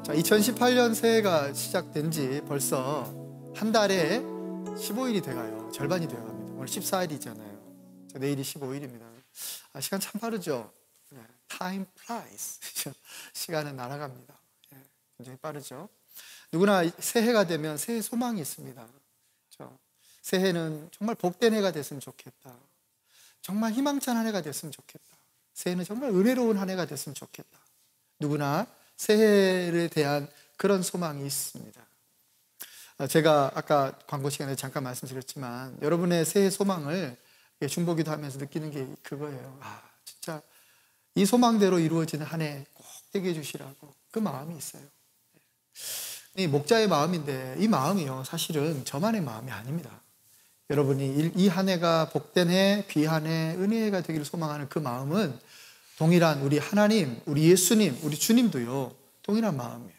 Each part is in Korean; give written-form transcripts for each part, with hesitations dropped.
자, 2018년 새해가 시작된 지 벌써 한 달에 15일이 돼가요. 절반이 되어갑니다. 오늘 14일이잖아요. 내일이 15일입니다. 시간 참 빠르죠. Time flies. 시간은 날아갑니다. 굉장히 빠르죠. 누구나 새해가 되면 새해 소망이 있습니다. 새해는 정말 복된 해가 됐으면 좋겠다. 정말 희망찬 한 해가 됐으면 좋겠다. 새해는 정말 은혜로운 한 해가 됐으면 좋겠다. 누구나 새해에 대한 그런 소망이 있습니다. 제가 아까 광고 시간에 잠깐 말씀드렸지만 여러분의 새해 소망을 중보기도 하면서 느끼는 게 그거예요. 진짜 이 소망대로 이루어지는 한 해 꼭 되게 해주시라고 그 마음이 있어요. 이 목자의 마음인데 이 마음이요 사실은 저만의 마음이 아닙니다. 여러분이 이 한 해가 복된 해, 귀한 해, 은혜의 해가 되기를 소망하는 그 마음은 동일한 우리 하나님, 우리 예수님, 우리 주님도요 동일한 마음이에요.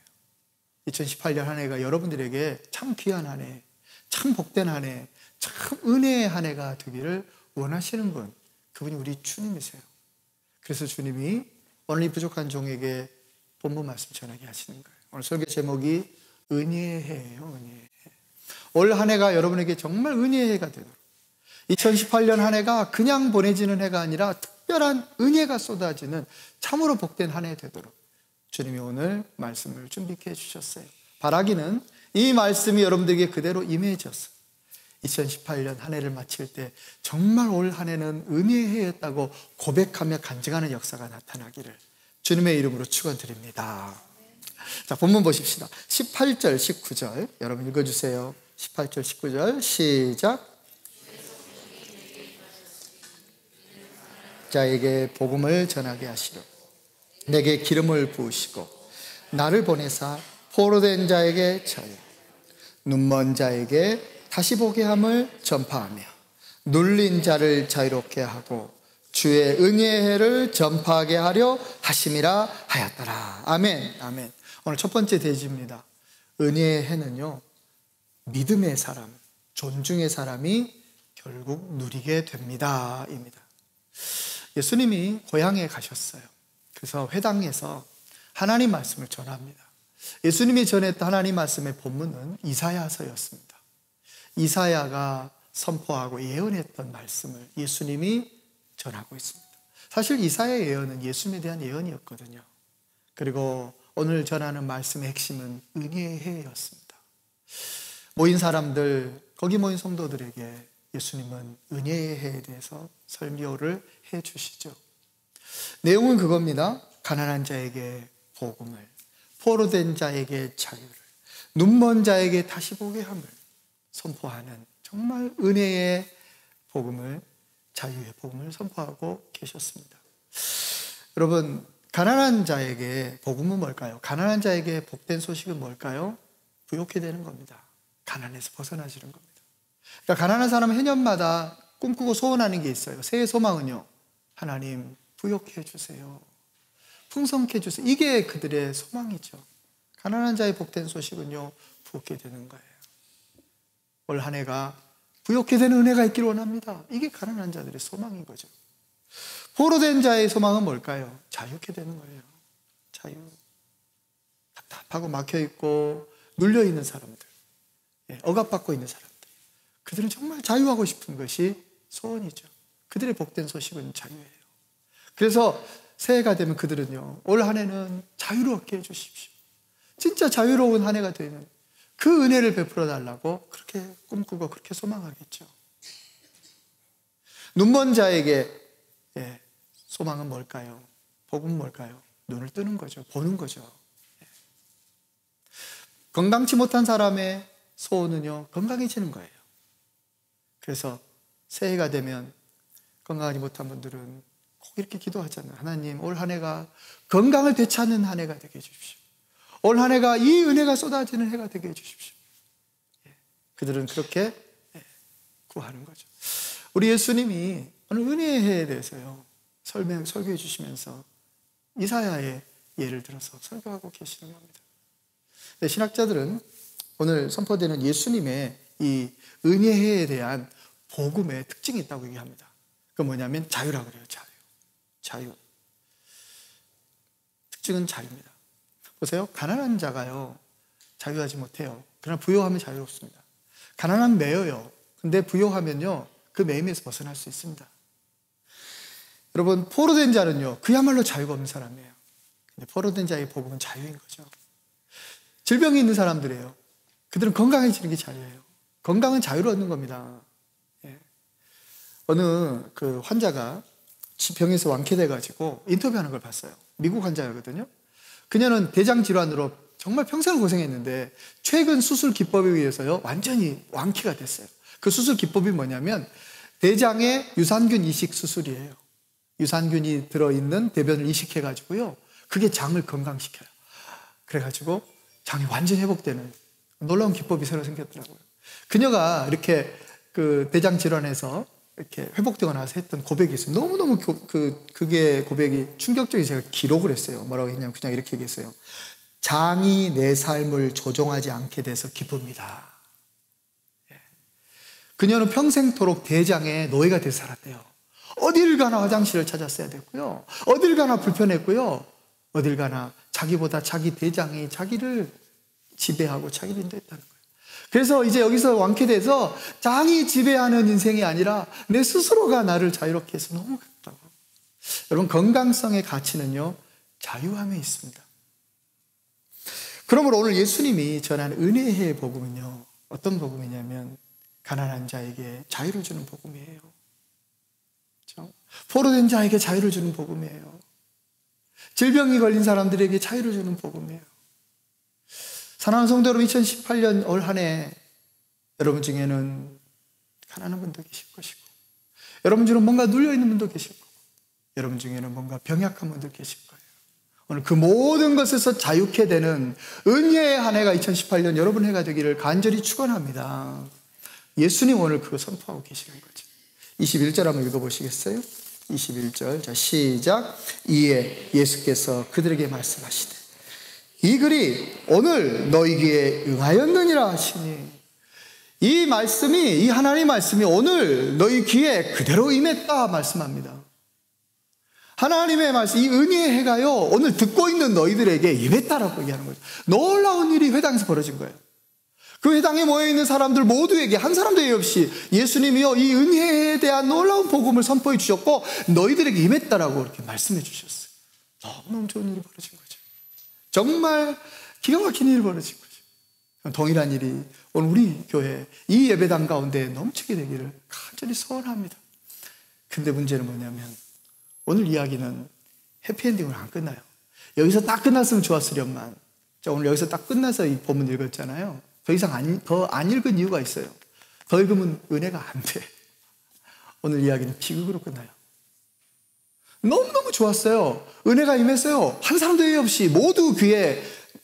2018년 한 해가 여러분들에게 참 귀한 한 해, 참 복된 한 해, 참 은혜의 한 해가 되기를 원하시는 분, 그분이 우리 주님이세요. 그래서 주님이 오늘 이 부족한 종에게 본문 말씀 전하게 하시는 거예요. 오늘 설교 제목이 은혜의 해예요. 은혜의 해. 올 한 해가 여러분에게 정말 은혜의 해가 되도록 2018년 한 해가 그냥 보내지는 해가 아니라 특별한 은혜가 쏟아지는 참으로 복된 한 해 되도록 주님이 오늘 말씀을 준비해 주셨어요. 바라기는 이 말씀이 여러분들에게 그대로 임해져서 2018년 한 해를 마칠 때 정말 올 한 해는 은혜의 해였다고 고백하며 간증하는 역사가 나타나기를 주님의 이름으로 축원드립니다. 자, 본문 보십시다. 18절, 19절 여러분 읽어주세요. 18절, 19절 시작. 자에게 복음을 전하게 하시려 내게 기름을 부으시고 나를 보내사 포로된 자에게 자유, 눈먼 자에게 다시 보게 함을 전파하며 눌린 자를 자유롭게 하고 주의 은혜의 해를 전파하게 하려 하심이라 하였더라. 아멘. 아멘. 오늘 첫 번째 대지입니다. 은혜의 해는요 믿음의 사람, 존중의 사람이 결국 누리게 됩니다 입니다. 예수님이 고향에 가셨어요. 그래서 회당에서 하나님 말씀을 전합니다. 예수님이 전했던 하나님 말씀의 본문은 이사야서였습니다. 이사야가 선포하고 예언했던 말씀을 예수님이 전하고 있습니다. 사실 이사야의 예언은 예수님에 대한 예언이었거든요. 그리고 오늘 전하는 말씀의 핵심은 은혜의 해였습니다. 모인 사람들, 거기 모인 성도들에게 예수님은 은혜의 해에 대해서 설교를 해 주시죠. 내용은 그겁니다. 가난한 자에게 복음을, 포로된 자에게 자유를, 눈먼 자에게 다시 보게 함을 선포하는 정말 은혜의 복음을, 자유의 복음을 선포하고 계셨습니다. 여러분, 가난한 자에게 복음은 뭘까요? 가난한 자에게 복된 소식은 뭘까요? 부욕해 되는 겁니다. 가난에서 벗어나시는 겁니다. 그러니까 가난한 사람은 해년마다 꿈꾸고 소원하는 게 있어요. 새해 소망은요, 하나님 부욕해 주세요. 풍성케 해주세요. 이게 그들의 소망이죠. 가난한 자의 복된 소식은요, 부욕해 되는 거예요. 올 한 해가 부욕해 되는 은혜가 있기를 원합니다. 이게 가난한 자들의 소망인 거죠. 포로된 자의 소망은 뭘까요? 자유케 되는 거예요. 자유. 답답하고 막혀있고 눌려있는 사람들, 억압받고 있는 사람들, 그들은 정말 자유하고 싶은 것이 소원이죠. 그들의 복된 소식은 자유예요. 그래서 새해가 되면 그들은요, 올 한 해는 자유롭게 해주십시오. 진짜 자유로운 한 해가 되는 그 은혜를 베풀어 달라고 그렇게 꿈꾸고 그렇게 소망하겠죠. 눈먼 자에게 소망은 뭘까요? 복음은 뭘까요? 눈을 뜨는 거죠. 보는 거죠. 건강치 못한 사람의 소원은요, 건강해지는 거예요. 그래서 새해가 되면 건강하지 못한 분들은 꼭 이렇게 기도하잖아요. 하나님, 올 한 해가 건강을 되찾는 한 해가 되게 해주십시오. 올 한 해가 이 은혜가 쏟아지는 해가 되게 해주십시오. 그들은 그렇게 구하는 거죠. 우리 예수님이 오늘 은혜의 해에 대해서요, 설교해 주시면서 이사야의 예를 들어서 설교하고 계시는 겁니다. 신학자들은 오늘 선포되는 예수님의 이 은혜에 대한 복음의 특징이 있다고 얘기합니다. 그건 뭐냐면 자유라고 그래요. 자유. 특징은 자유입니다. 보세요. 가난한 자가요, 자유하지 못해요. 그러나 부유하면 자유롭습니다. 가난하면 매여요. 근데 부유하면요, 그 매임에서 벗어날 수 있습니다. 여러분, 포로된 자는요, 그야말로 자유가 없는 사람이에요. 근데 포로된 자의 복음은 자유인 거죠. 질병이 있는 사람들이에요. 그들은 건강해지는 게 자유예요. 건강은 자유를 얻는 겁니다. 예. 어느 그 환자가 병에서 완쾌돼가지고 인터뷰하는 걸 봤어요. 미국 환자거든요. 그녀는 대장 질환으로 정말 평생을 고생했는데 최근 수술 기법에 의해서요, 완전히 완쾌가 됐어요. 그 수술 기법이 뭐냐면 대장에 유산균 이식 수술이에요. 유산균이 들어있는 대변을 이식해가지고요, 그게 장을 건강시켜요. 그래가지고 장이 완전히 회복되는 놀라운 기법이 새로 생겼더라고요. 그녀가 이렇게 그 대장 질환에서 이렇게 회복되고 나서 했던 고백이 있어요. 너무너무 그게 고백이 충격적인, 제가 기록을 했어요. 뭐라고 했냐면 그냥 이렇게 얘기했어요. 장이 내 삶을 조종하지 않게 돼서 기쁩니다. 그녀는 평생토록 대장의 노예가 돼서 살았대요. 어딜 가나 화장실을 찾았어야 됐고요, 어딜 가나 불편했고요, 어딜 가나 자기보다 자기 대장이 자기를 지배하고 자기를 인도했다는 거예요. 그래서 이제 여기서 완쾌돼서 장이 지배하는 인생이 아니라 내 스스로가 나를 자유롭게 해서 너무 기쁘다고. 여러분, 건강성의 가치는요, 자유함에 있습니다. 그러므로 오늘 예수님이 전하는 은혜의 복음은요, 어떤 복음이냐면 가난한 자에게 자유를 주는 복음이에요. 그렇죠? 포로된 자에게 자유를 주는 복음이에요. 질병이 걸린 사람들에게 자유를 주는 복음이에요. 사랑하는 성도 여러분, 2018년 올 한 해 여러분 중에는 가난한 분도 계실 것이고, 여러분 중에는 뭔가 눌려있는 분도 계실 거고, 여러분 중에는 뭔가 병약한 분도 계실 거예요. 오늘 그 모든 것에서 자유케 되는 은혜의 한 해가 2018년 여러분 해가 되기를 간절히 축원합니다. 예수님 오늘 그거 선포하고 계시는 거죠. 21절 한번 읽어보시겠어요? 21절, 자 시작. 이에 예수께서 그들에게 말씀하시되 이 글이 오늘 너희 귀에 응하였느니라 하시니, 이 말씀이, 이 하나님의 말씀이 오늘 너희 귀에 그대로 임했다 말씀합니다. 하나님의 말씀, 이 은혜의 해가요, 오늘 듣고 있는 너희들에게 임했다라고 얘기하는 거죠. 놀라운 일이 회당에서 벌어진 거예요. 그 회당에 모여있는 사람들 모두에게 한 사람도 예외 없이 예수님이요, 이 은혜에 대한 놀라운 복음을 선포해 주셨고 너희들에게 임했다라고 이렇게 말씀해 주셨어요. 너무너무 좋은 일이 벌어진 거죠. 정말 기가 막힌 일이 벌어진 거죠. 동일한 일이 오늘 우리 교회 이 예배당 가운데 넘치게 되기를 간절히 소원합니다. 근데 문제는 뭐냐면 오늘 이야기는 해피엔딩으로 안 끝나요. 여기서 딱 끝났으면 좋았으련만. 자, 오늘 여기서 딱 끝나서 이 본문 읽었잖아요. 더 이상 더 안 읽은 이유가 있어요. 더 읽으면 은혜가 안 돼. 오늘 이야기는 비극으로 끝나요. 너무너무 좋았어요. 은혜가 임했어요. 한 사람도 예외 없이 모두 귀에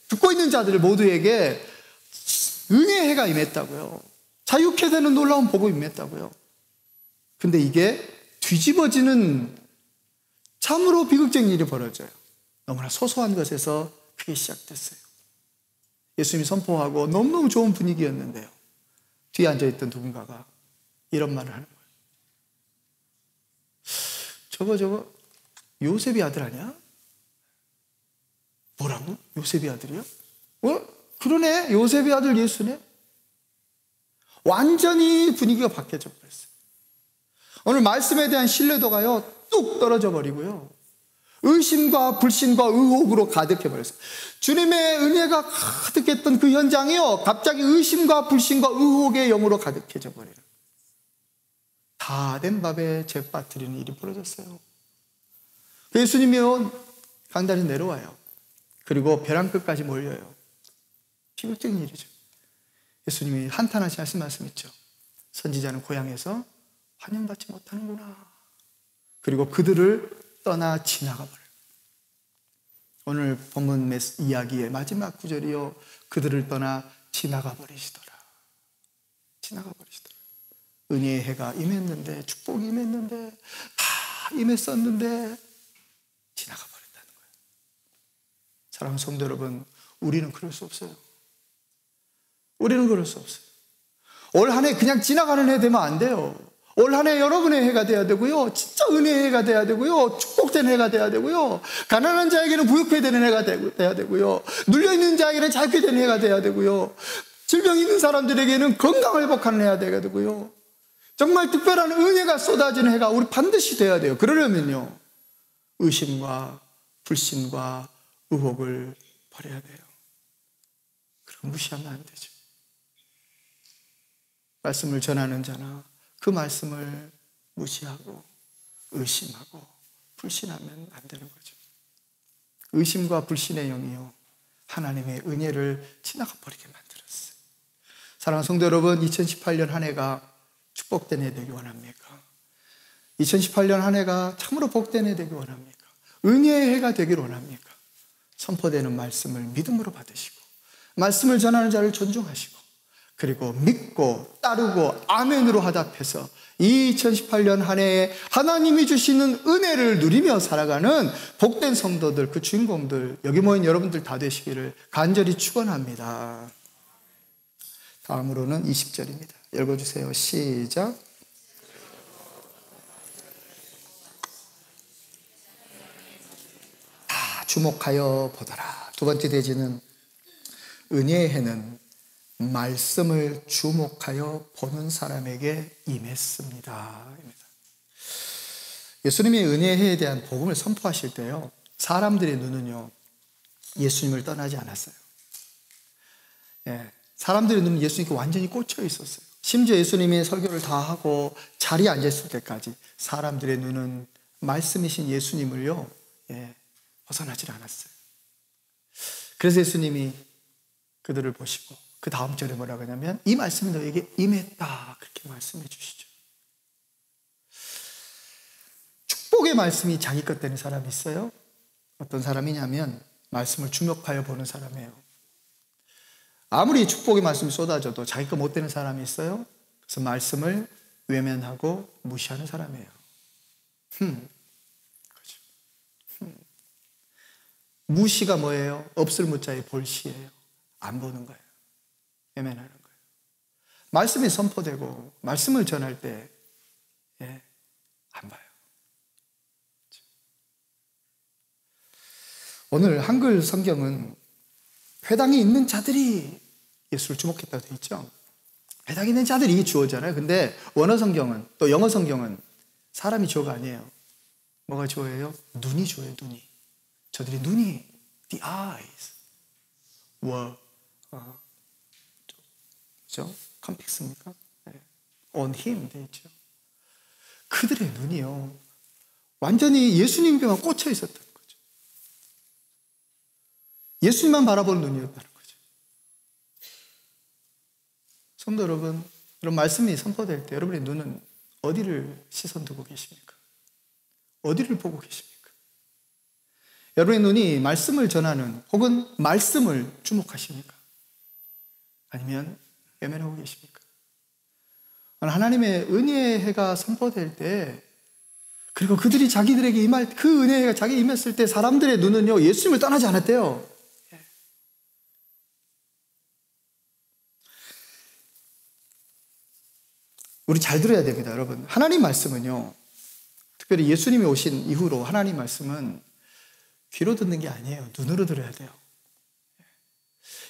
듣고 있는 자들 모두에게 은혜의 해가 임했다고요. 자유케 되는 놀라운 복음이 임했다고요. 근데 이게 뒤집어지는 참으로 비극적인 일이 벌어져요. 너무나 소소한 것에서 그게 시작됐어요. 예수님이 선포하고 너무너무 좋은 분위기였는데요, 뒤에 앉아있던 누군가가 이런 말을 하는 거예요. 저거 요셉이 아들 아니야? 뭐라고? 요셉이 아들이요? 그러네, 요셉이 아들 예수네? 완전히 분위기가 바뀌어져 버렸어요. 오늘 말씀에 대한 신뢰도가요 뚝 떨어져 버리고요, 의심과 불신과 의혹으로 가득해 버렸어요. 주님의 은혜가 가득했던 그 현장이요, 갑자기 의심과 불신과 의혹의 영으로 가득해져 버려요. 다 된 밥에 재 빠뜨리는 일이 벌어졌어요. 예수님이요 강단에 내려와요. 그리고 벼랑 끝까지 몰려요. 비극적인 일이죠. 예수님이 한탄하시 하신 말씀 있죠. 선지자는 고향에서 환영받지 못하는구나. 그리고 그들을 떠나 지나가 버려요. 오늘 본문 이야기의 마지막 구절이요, 그들을 떠나 지나가 버리시더라. 지나가 버리시더라. 은혜의 해가 임했는데, 축복이 임했는데, 다 임했었는데 지나가 버렸다는 거예요. 사랑하는 성도 여러분, 우리는 그럴 수 없어요. 우리는 그럴 수 없어요. 올 한 해 그냥 지나가는 해 되면 안 돼요. 올 한 해 여러분의 해가 돼야 되고요. 진짜 은혜의 해가 돼야 되고요. 축복된 해가 돼야 되고요. 가난한 자에게는 부유케 되는 해가 돼야 되고요. 눌려있는 자에게는 자유케 되는 해가 돼야 되고요. 질병이 있는 사람들에게는 건강을 회복하는 해가 돼야 되고요. 정말 특별한 은혜가 쏟아지는 해가 우리 반드시 돼야 돼요. 그러려면요, 의심과 불신과 의혹을 버려야 돼요. 그리고 무시하면 안 되죠. 말씀을 전하는 자나 그 말씀을 무시하고 의심하고 불신하면 안 되는 거죠. 의심과 불신의 영이요, 하나님의 은혜를 지나가 버리게 만들었어요. 사랑하는 성도 여러분, 2018년 한 해가 축복된 해 되기 원합니까? 2018년 한 해가 참으로 복된 해 되기 원합니까? 은혜의 해가 되길 원합니까? 선포되는 말씀을 믿음으로 받으시고 말씀을 전하는 자를 존중하시고 그리고 믿고 따르고 아멘으로 화답해서 2018년 한 해에 하나님이 주시는 은혜를 누리며 살아가는 복된 성도들, 그 주인공들, 여기 모인 여러분들 다 되시기를 간절히 축원합니다. 다음으로는 20절입니다. 읽어주세요. 시작. 다 주목하여 보더라. 두 번째 대지는 은혜의 해는 말씀을 주목하여 보는 사람에게 임했습니다. 예수님이 은혜의 해에 대한 복음을 선포하실 때요, 사람들의 눈은요, 예수님을 떠나지 않았어요. 사람들의 눈은 예수님께 완전히 꽂혀 있었어요. 심지어 예수님이 설교를 다 하고 자리에 앉았을 때까지 사람들의 눈은 말씀이신 예수님을요, 벗어나질 않았어요. 그래서 예수님이 그들을 보시고 그 다음 절에 뭐라고 하냐면 이 말씀이 너에게 임했다, 그렇게 말씀해 주시죠. 축복의 말씀이 자기 것 되는 사람이 있어요. 어떤 사람이냐면 말씀을 주목하여 보는 사람이에요. 아무리 축복의 말씀이 쏟아져도 자기 거 못 되는 사람이 있어요. 그래서 말씀을 외면하고 무시하는 사람이에요. 그렇죠. 무시가 뭐예요? 없을 무자의 볼시예요. 안 보는 거예요. 외면하는 거예요. 말씀이 선포되고 말씀을 전할 때 안 봐요. 오늘 한글 성경은 회당에 있는 자들이 예수를 주목했다고 되어 있죠. 회당에 있는 자들이 이게 주어잖아요. 근데 원어 성경은, 또 영어 성경은 사람이 주어가 아니에요. 뭐가 주어예요? 눈이 주어예요. 눈이. 저들이 눈이, the eyes were 그죠? 컴픽스입니까? on him 되어 있죠. 그들의 눈이요, 완전히 예수님께만 꽂혀 있었던 거죠. 예수님만 바라보는 눈이었다는 거죠. 성도 여러분, 이런 말씀이 선포될 때 여러분의 눈은 어디를 시선 두고 계십니까? 어디를 보고 계십니까? 여러분의 눈이 말씀을 전하는 혹은 말씀을 주목하십니까? 아니면 외면하고 계십니까? 하나님의 은혜의 해가 선포될 때, 그리고 그들이 자기들에게 임할 그 은혜의 해가 자기에게 임했을 때 사람들의 눈은요, 예수님을 떠나지 않았대요. 우리 잘 들어야 됩니다, 여러분. 하나님 말씀은요, 특별히 예수님이 오신 이후로 하나님 말씀은 귀로 듣는 게 아니에요. 눈으로 들어야 돼요.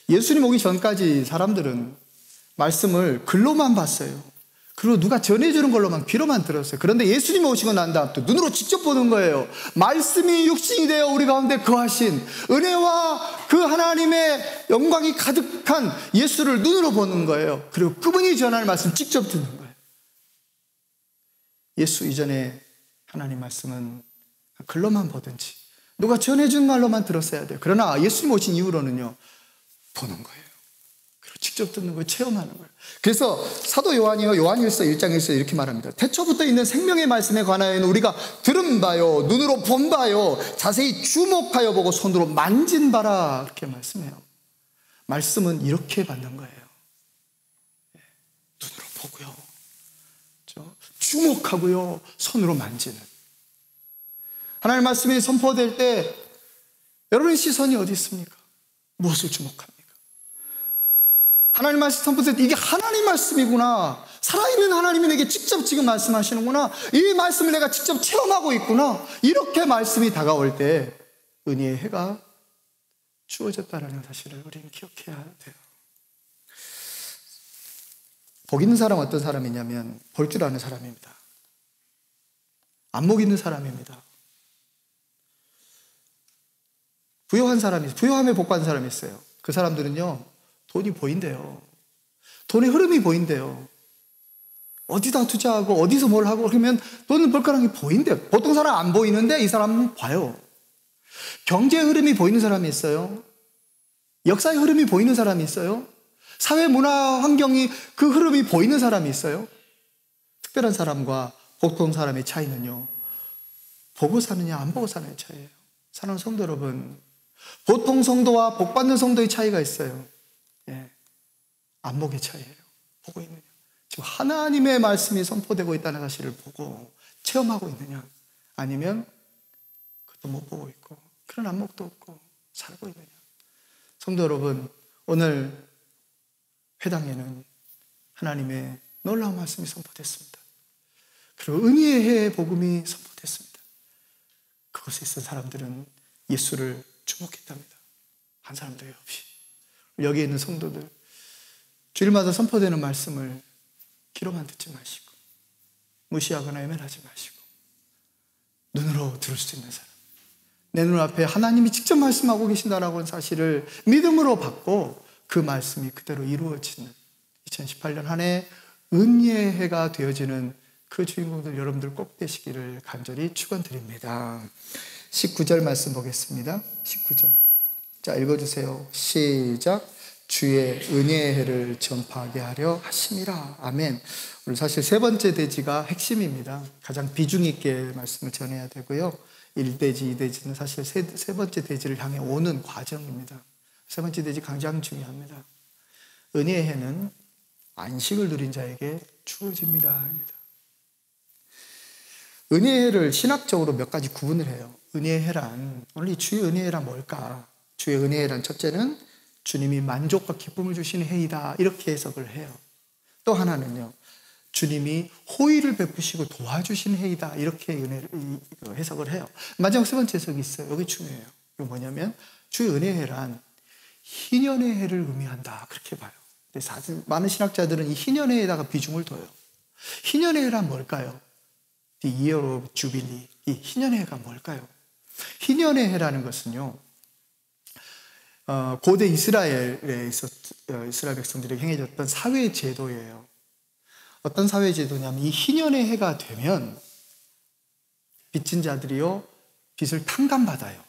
예수님 오기 전까지 사람들은 말씀을 글로만 봤어요. 그리고 누가 전해주는 걸로만, 귀로만 들었어요. 그런데 예수님이 오시고 난 다음 또 눈으로 직접 보는 거예요. 말씀이 육신이 되어 우리 가운데 거하신 은혜와 그 하나님의 영광이 가득한 예수를 눈으로 보는 거예요. 그리고 그분이 전하는 말씀 직접 듣는 거예요. 예수 이전에 하나님 말씀은 글로만 보든지 누가 전해준 말로만 들었어야 돼요. 그러나 예수님 오신 이후로는요, 보는 거예요. 그리고 직접 듣는 거예요. 체험하는 거예요. 그래서 사도 요한이요, 요한일서 1장에서 이렇게 말합니다. 태초부터 있는 생명의 말씀에 관하여는 우리가 들은 바요, 눈으로 본 바요, 자세히 주목하여 보고 손으로 만진 바라, 이렇게 말씀해요. 말씀은 이렇게 받는 거예요. 눈으로 보고요, 주목하고요, 손으로 만지는. 하나님의 말씀이 선포될 때 여러분의 시선이 어디 있습니까? 무엇을 주목합니까? 하나님 말씀 선포될 때 이게 하나님 말씀이구나, 살아있는 하나님이 내게 직접 지금 말씀하시는구나. 이 말씀을 내가 직접 체험하고 있구나. 이렇게 말씀이 다가올 때 은혜의 해가 주어졌다는 사실을 우리는 기억해야 돼요. 복 있는 사람은 어떤 사람이냐면 볼 줄 아는 사람입니다. 안목 있는 사람입니다. 부유한 사람이, 부유함에 복 받는 사람이 있어요. 그 사람들은요, 돈이 보인대요. 돈의 흐름이 보인대요. 어디다 투자하고 어디서 뭘 하고 그러면 돈을 벌 거라는 게 보인대요. 보통 사람 안 보이는데 이 사람은 봐요. 경제의 흐름이 보이는 사람이 있어요. 역사의 흐름이 보이는 사람이 있어요. 사회 문화 환경이 그 흐름이 보이는 사람이 있어요. 특별한 사람과 보통 사람의 차이는요, 보고 사느냐 안 보고 사느냐의 차이예요. 사랑하는 성도 여러분, 보통 성도와 복받는 성도의 차이가 있어요. 예. 안목의 차이예요. 보고 있느냐, 지금 하나님의 말씀이 선포되고 있다는 사실을 보고 체험하고 있느냐, 아니면 그것도 못 보고 있고 그런 안목도 없고 살고 있느냐. 성도 여러분, 오늘 회당에는 하나님의 놀라운 말씀이 선포됐습니다. 그리고 은혜의 해의 복음이 선포됐습니다. 그곳에 있던 사람들은 예수를 주목했답니다. 한 사람도 없이. 여기에 있는 성도들, 주일마다 선포되는 말씀을 귀로만 듣지 마시고 무시하거나 외면하지 마시고 눈으로 들을 수 있는 사람, 내 눈앞에 하나님이 직접 말씀하고 계신다라고 하는 사실을 믿음으로 받고 그 말씀이 그대로 이루어지는 2018년 한 해 은혜의 해가 되어지는 그 주인공들 여러분들 꼭 되시기를 간절히 축원드립니다. 19절 말씀 보겠습니다. 19절. 자, 읽어주세요. 시작. 주의 은혜의 해를 전파하게 하려 하심이라. 아멘. 오늘 사실 세 번째 대지가 핵심입니다. 가장 비중 있게 말씀을 전해야 되고요. 1대지, 2대지는 사실 세 번째 대지를 향해 오는 과정입니다. 세 번째 대지 가장 중요합니다. 은혜의 해는 안식을 누린 자에게 주어집니다. 은혜의 해를 신학적으로 몇 가지 구분을 해요. 은혜의 해란, 오늘 이 주의 은혜의 해란 뭘까? 주의 은혜의 해란 첫째는 주님이 만족과 기쁨을 주시는 해이다, 이렇게 해석을 해요. 또 하나는요, 주님이 호의를 베푸시고 도와주시는 해이다, 이렇게 해석을 해요. 마지막 세 번째 해석이 있어요. 여기 중요해요. 이거 뭐냐면 주의 은혜의 해란 희년의 해를 의미한다, 그렇게 봐요. 사실 많은 신학자들은 이 희년의 해에다가 비중을 둬요. 희년의 해란 뭘까요? The year of jubilee. 이 희년의 해가 뭘까요? 희년의 해라는 것은요, 고대 이스라엘에 이스라엘 백성들에게 행해졌던 사회 제도예요. 어떤 사회 제도냐면 이 희년의 해가 되면 빚진 자들이요, 빚을 탕감받아요.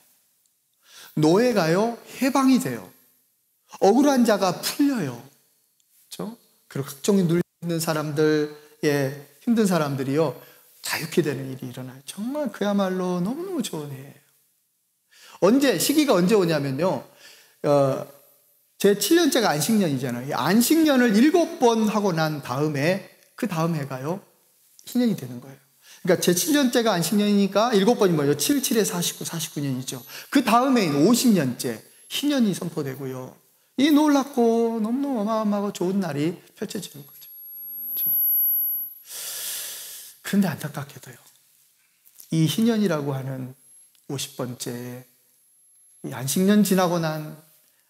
노예가요, 해방이 돼요. 억울한 자가 풀려요. 그렇죠? 그리고 각종이 눌리는 사람들의 힘든 사람들이요, 자유케 되는 일이 일어나요. 정말 그야말로 너무너무 좋은 해예요. 시기가 언제 오냐면요, 제 7년째가 안식년이잖아요. 이 안식년을 7번 하고 난 다음에 그 다음 해가요, 희년이 되는 거예요. 그러니까 제 7년째가 안식년이니까 7번이 뭐예요? 7, 7에 49, 49년이죠. 그 다음에 50년째 희년이 선포되고요. 이 놀랍고 너무너무 어마어마하고 좋은 날이 펼쳐지는 거죠. 그렇죠? 그런데 안타깝게도요, 이 희년이라고 하는 50번째 이 안식년 지나고 난,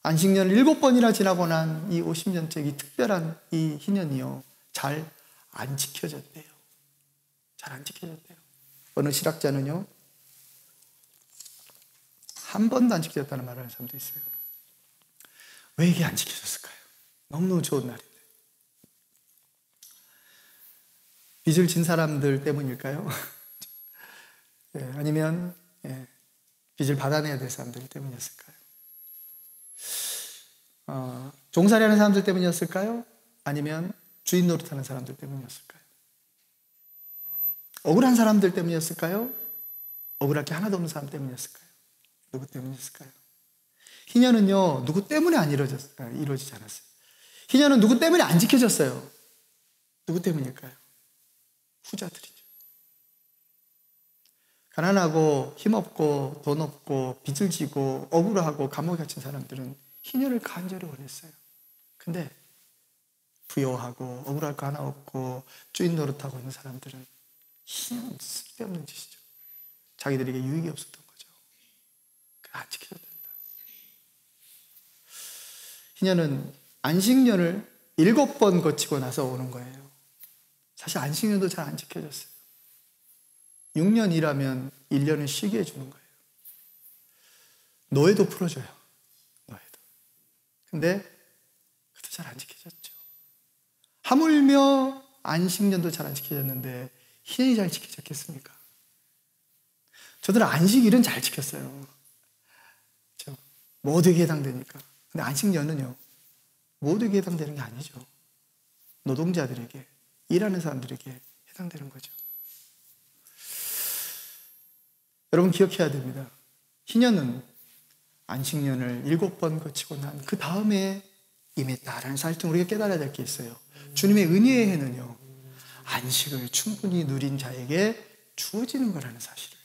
안식년을 7번이나 지나고 난 이 50년째 이 특별한 이 희년이요, 잘 안 지켜졌대요. 잘 안 지켜졌대요. 어느 실학자는요, 한 번도 안 지켜졌다는 말을 하는 사람도 있어요. 왜 이게 안 지켜졌을까요? 너무너무 좋은 날인데. 빚을 진 사람들 때문일까요? 예, 아니면 빚을 받아내야 될 사람들 때문이었을까요? 종살이 하는 사람들 때문이었을까요? 아니면 주인 노릇하는 사람들 때문이었을까요? 억울한 사람들 때문이었을까요? 억울할 게 하나도 없는 사람 때문이었을까요? 누구 때문이었을까요? 희년은요, 누구 때문에 안 이루어지지 않았어요. 희년은 누구 때문에 안 지켜졌어요. 누구 때문일까요? 후자들이죠. 가난하고 힘없고 돈 없고 빚을 지고 억울하고 감옥에 갇힌 사람들은 희년을 간절히 원했어요. 근데 부여하고 억울할 거 하나 없고 주인 노릇하고 있는 사람들은 희년 쓸데없는 짓이죠. 자기들에게 유익이 없었던 거죠. 안 지켜야 된다. 희년은 안식년을 7번 거치고 나서 오는 거예요. 사실 안식년도 잘 안 지켜졌어요. 6년 일하면 1년은 쉬게 해주는 거예요. 노예도 풀어줘요. 노예도. 근데 그것도 잘 안 지켜졌죠. 하물며 안식년도 잘 안 지켜졌는데 희년이 잘 지켜졌겠습니까? 저들은 안식일은 잘 지켰어요. 그렇죠? 모두에게 해당되니까. 근데 안식년은요, 모두에게 해당되는 게 아니죠. 노동자들에게, 일하는 사람들에게 해당되는 거죠. 여러분 기억해야 됩니다. 희년은 안식년을 7번 거치고 난 그 다음에 임했다라는 사실을 우리가 깨달아야 될 게 있어요. 주님의 은혜의 해는요, 안식을 충분히 누린 자에게 주어지는 거라는 사실이에요.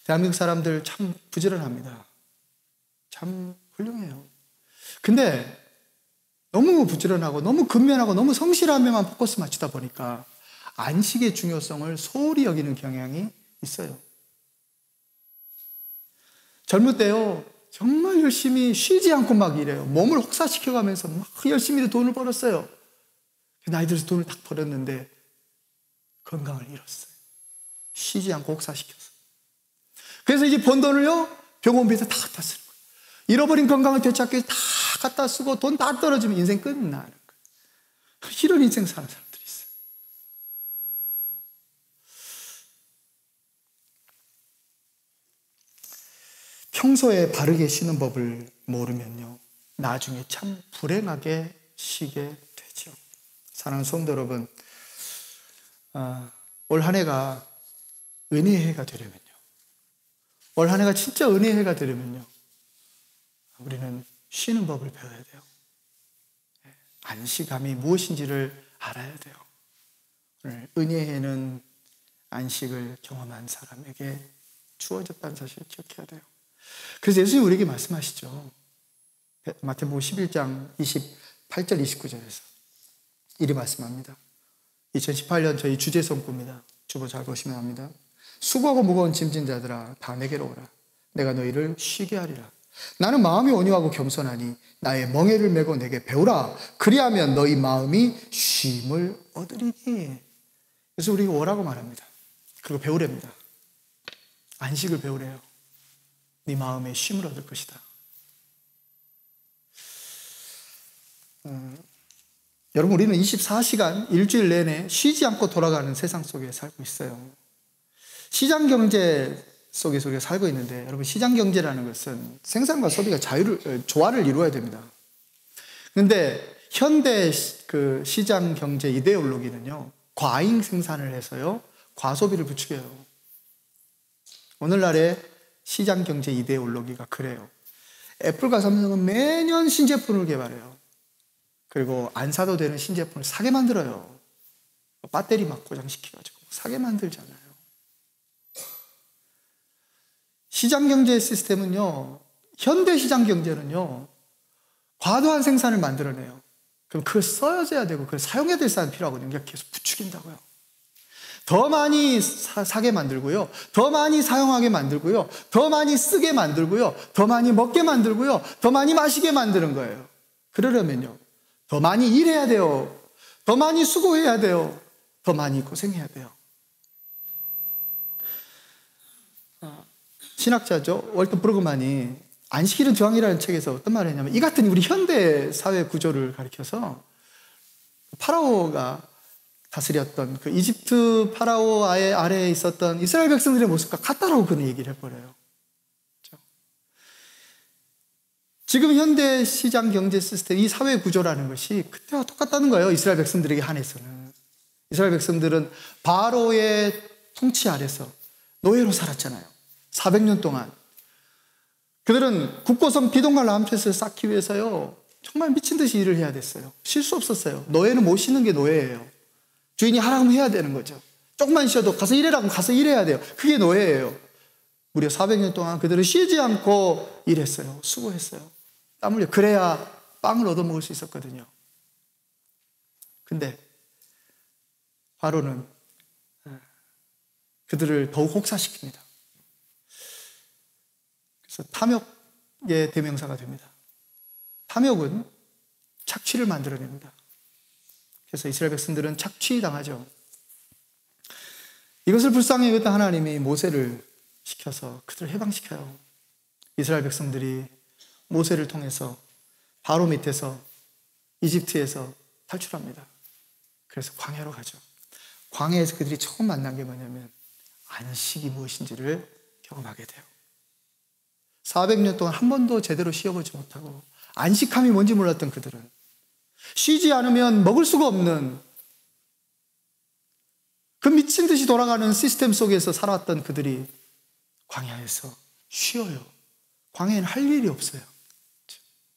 대한민국 사람들 참 부지런합니다. 참 훌륭해요. 근데 너무 부지런하고 너무 근면하고 너무 성실함에만 포커스 맞추다 보니까 안식의 중요성을 소홀히 여기는 경향이 있어요. 젊을 때요, 정말 열심히 쉬지 않고 막 일해요. 몸을 혹사시켜가면서 막 열심히 돈을 벌었어요. 나이 들어서 돈을 딱 벌었는데 건강을 잃었어요. 쉬지 않고 혹사시켜서. 그래서 이제 번 돈을요, 병원비에서 다 갖다 쓰는 거예요. 잃어버린 건강을 되찾기 위해서 다 갖다 쓰고 돈 다 떨어지면 인생 끝나는 거예요. 이런 인생 사는 사람들이 있어요. 평소에 바르게 쉬는 법을 모르면요, 나중에 참 불행하게 쉬게 되죠. 사랑하는 성도 여러분, 올 한 해가 은혜의 해가 되려면요, 올 한 해가 진짜 은혜의 해가 되려면요, 우리는 쉬는 법을 배워야 돼요. 안식함이 무엇인지를 알아야 돼요. 오늘 은혜의 해는 안식을 경험한 사람에게 주어졌다는 사실을 기억해야 돼요. 그래서 예수님이 우리에게 말씀하시죠. 마태복음 11장 28절 29절에서 이리 말씀합니다. 2018년 저희 주제 성구입니다. 주보 잘 보시면 합니다. 수고하고 무거운 짐진 자들아 다 내게로 오라. 내가 너희를 쉬게 하리라. 나는 마음이 온유하고 겸손하니 나의 멍에를 메고 내게 배우라. 그리하면 너희 마음이 쉼을 얻으리니. 그래서 우리가 오라고 말합니다. 그리고 배우랍니다. 안식을 배우래요. 네 마음에 쉼을 얻을 것이다. 여러분, 우리는 24시간 일주일 내내 쉬지 않고 돌아가는 세상 속에 살고 있어요. 시장 경제 속에서 우리가 살고 있는데, 여러분, 시장 경제라는 것은 생산과 소비가 조화를 이루어야 됩니다. 그런데 현대 시장 경제 이데올로기는요, 과잉 생산을 해서요, 과소비를 부추겨요. 오늘날의 시장 경제 이데올로기가 그래요. 애플과 삼성은 매년 신제품을 개발해요. 그리고 안 사도 되는 신제품을 사게 만들어요. 배터리 막 고장시켜가지고 사게 만들잖아요. 시장 경제 시스템은요, 현대 시장 경제는요, 과도한 생산을 만들어내요. 그럼 그걸 써야 되고 그걸 사용해야 될 사람이 필요하거든요. 그러니까 계속 부추긴다고요. 더 많이 사게 만들고요, 더 많이 사용하게 만들고요, 더 많이 쓰게 만들고요, 더 많이 먹게 만들고요, 더 많이 마시게 만드는 거예요. 그러려면요, 더 많이 일해야 돼요. 더 많이 수고해야 돼요. 더 많이 고생해야 돼요. 신학자죠, 월터 브루그만이 안식일은 저항이라는 책에서 어떤 말을 했냐면, 이 같은 우리 현대 사회 구조를 가리켜서 파라오가 다스렸던 그 이집트 파라오 아래에 있었던 이스라엘 백성들의 모습과 같다라고 그는 얘기를 해버려요. 그렇죠? 지금 현대 시장 경제 시스템, 이 사회 구조라는 것이 그때와 똑같다는 거예요. 이스라엘 백성들에게 한해서는. 이스라엘 백성들은 바로의 통치 아래서 노예로 살았잖아요. 400년 동안. 그들은 국고성 비동갈 람펫을 쌓기 위해서요, 정말 미친 듯이 일을 해야 됐어요. 쉴 수 없었어요. 노예는 못 쉬는 게 노예예요. 주인이 하라고 해야 되는 거죠. 조금만 쉬어도 가서 일해라고 가서 일해야 돼요. 그게 노예예요. 무려 400년 동안 그들은 쉬지 않고 일했어요. 수고했어요. 땀 흘려. 그래야 빵을 얻어먹을 수 있었거든요. 근데 바로는 그들을 더욱 혹사시킵니다. 그래서 탐욕의 대명사가 됩니다. 탐욕은 착취를 만들어냅니다. 그래서 이스라엘 백성들은 착취당하죠. 이것을 불쌍히 여겼던 하나님이 모세를 시켜서 그들을 해방시켜요. 이스라엘 백성들이 모세를 통해서 바로 밑에서 이집트에서 탈출합니다. 그래서 광야로 가죠. 광야에서 그들이 처음 만난 게 뭐냐면 안식이 무엇인지를 경험하게 돼요. 400년 동안 한 번도 제대로 쉬어보지 못하고 안식함이 뭔지 몰랐던 그들은 쉬지 않으면 먹을 수가 없는 그 미친 듯이 돌아가는 시스템 속에서 살아왔던 그들이 광야에서 쉬어요. 광야에는 할 일이 없어요.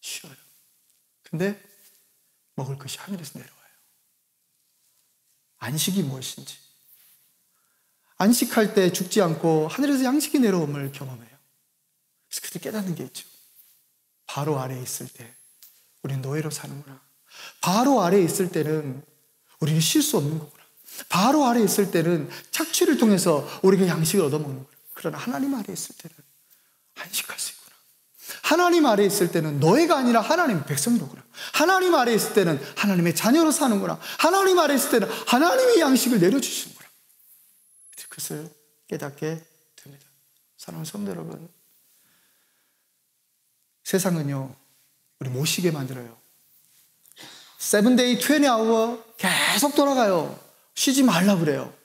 쉬어요. 근데 먹을 것이 하늘에서 내려와요. 안식이 무엇인지. 안식할 때 죽지 않고 하늘에서 양식이 내려옴을 경험해요. 그래서 그들이 깨닫는 게 있죠. 바로 아래에 있을 때 우리는 노예로 사는구나. 바로 아래에 있을 때는 우리는 쉴 수 없는 거구나. 바로 아래에 있을 때는 착취를 통해서 우리가 양식을 얻어먹는구나. 그러나 하나님 아래에 있을 때는 안식할 수 있구나. 하나님 아래에 있을 때는 노예가 아니라 하나님의 백성이로구나. 하나님 아래에 있을 때는 하나님의 자녀로 사는구나. 하나님 아래에 있을 때는 하나님이 양식을 내려주시는구나. 그것을 깨닫게 됩니다. 사랑하는 성도 여러분, 세상은요 우리 못 쉬게 만들어요. 7day, 20hour 계속 돌아가요. 쉬지 말라 그래요.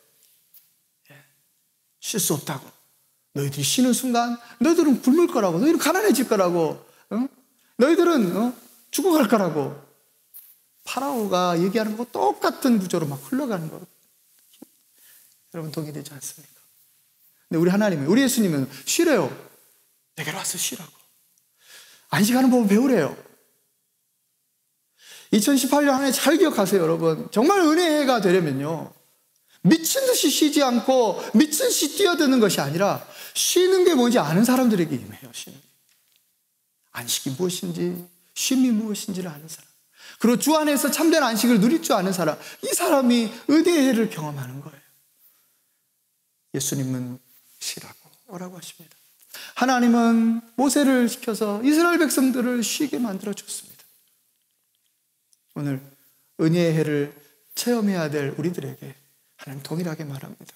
쉴 수 없다고. 너희들이 쉬는 순간 너희들은 굶을 거라고, 너희들은 가난해질 거라고, 너희들은 죽어갈 거라고. 파라오가 얘기하는 거 똑같은 구조로 막 흘러가는 거 여러분 동의되지 않습니까? 근데 우리 하나님은, 우리 예수님은 쉬래요. 내게로 와서 쉬라고. 안식하는 법을 배우래요. 2018년 한 해 잘 기억하세요, 여러분. 정말 은혜의 해가 되려면요, 미친 듯이 쉬지 않고 미친 듯이 뛰어드는 것이 아니라 쉬는 게 뭔지 아는 사람들에게 임해요. 쉬는 게. 안식이 무엇인지, 쉼이 무엇인지를 아는 사람, 그리고 주 안에서 참된 안식을 누릴 줄 아는 사람, 이 사람이 은혜의 해를 경험하는 거예요. 예수님은 쉬라고 오라고 하십니다. 하나님은 모세를 시켜서 이스라엘 백성들을 쉬게 만들어 줬습니다. 오늘 은혜의 해를 체험해야 될 우리들에게 하나님 동일하게 말합니다.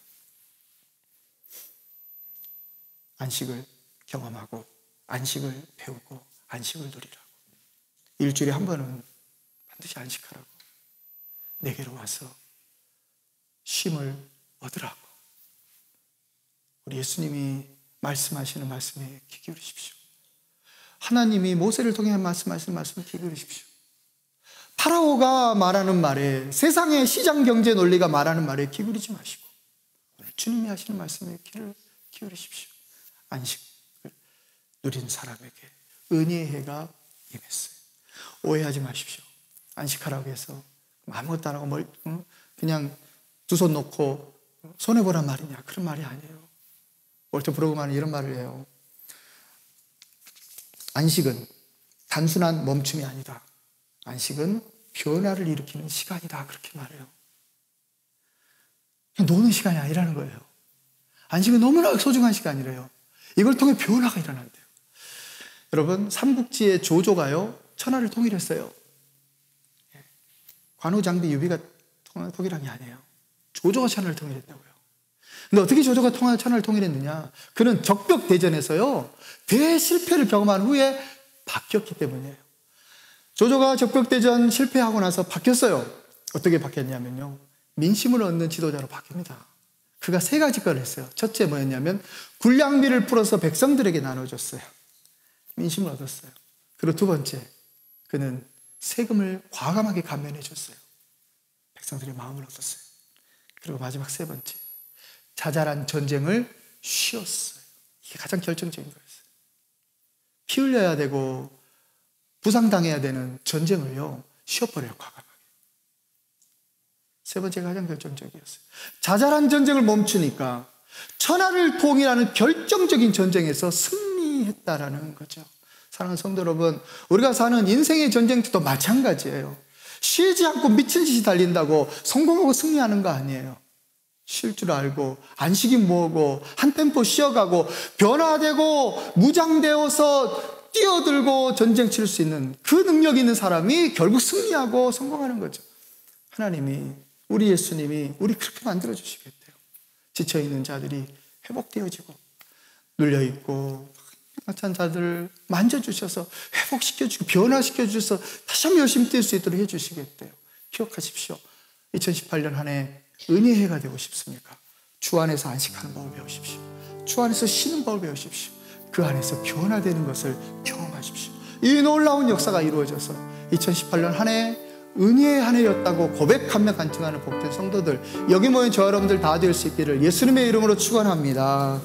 안식을 경험하고 안식을 배우고 안식을 누리라고. 일주일에 한 번은 반드시 안식하라고. 내게로 와서 쉼을 얻으라고. 우리 예수님이 말씀하시는 말씀에 귀 기울이십시오. 하나님이 모세를 통해 말씀하시는 말씀에 귀 기울이십시오. 파라오가 말하는 말에, 세상의 시장 경제 논리가 말하는 말에 귀 기울이지 마시고 오늘 주님이 하시는 말씀에 귀를 기울이십시오. 안식을 누린 사람에게 은혜의 해가 임했어요. 오해하지 마십시오. 안식하라고 해서 아무것도 안 하고 그냥 두 손 놓고 손해보란 말이냐, 그런 말이 아니에요. 월터 브로그만은 이런 말을 해요. 안식은 단순한 멈춤이 아니다. 안식은 변화를 일으키는 시간이다. 그렇게 말해요. 그냥 노는 시간이 아니라는 거예요. 안식은 너무나 소중한 시간이래요. 이걸 통해 변화가 일어난대요. 여러분, 삼국지의 조조가요 천하를 통일했어요. 관우장비 유비가 통일한 게 아니에요. 조조가 천하를 통일했다고요. 근데 어떻게 조조가 천하를 통일했느냐? 그는 적벽대전에서요 대실패를 경험한 후에 바뀌었기 때문이에요. 조조가 적벽대전 실패하고 나서 바뀌었어요. 어떻게 바뀌었냐면요, 민심을 얻는 지도자로 바뀝니다. 그가 세 가지 걸 했어요. 첫째 뭐였냐면 군량미를 풀어서 백성들에게 나눠줬어요. 민심을 얻었어요. 그리고 두 번째, 그는 세금을 과감하게 감면해 줬어요. 백성들의 마음을 얻었어요. 그리고 마지막 세 번째, 자잘한 전쟁을 쉬었어요. 이게 가장 결정적인 거였어요. 피 흘려야 되고 부상당해야 되는 전쟁을요 쉬어버려요, 과감하게. 세 번째가 가장 결정적이었어요. 자잘한 전쟁을 멈추니까 천하를 통일하는 결정적인 전쟁에서 승리했다라는 거죠. 사랑하는 성도 여러분, 우리가 사는 인생의 전쟁도 마찬가지예요. 쉬지 않고 미친 듯이 달린다고 성공하고 승리하는 거 아니에요. 쉴 줄 알고 안식이 뭐고 한 템포 쉬어가고 변화되고 무장되어서 뛰어들고 전쟁 치를 수 있는 그 능력 있는 사람이 결국 승리하고 성공하는 거죠. 하나님이, 우리 예수님이 우리 그렇게 만들어 주시겠대요. 지쳐있는 자들이 회복되어지고 눌려있고 약한 자들을 만져주셔서 회복시켜주고 변화시켜주셔서 다시 한번 열심히 뛸 수 있도록 해주시겠대요. 기억하십시오. 2018년 한 해 은혜의 해가 되고 싶습니까? 주 안에서 안식하는 법을 배우십시오. 주 안에서 쉬는 법을 배우십시오. 그 안에서 변화되는 것을 경험하십시오. 이 놀라운 역사가 이루어져서 2018년 한 해 은혜의 한 해였다고 고백하며 간증하는 복된 성도들, 여기 모인 저 여러분들 다 될 수 있기를 예수님의 이름으로 축원합니다.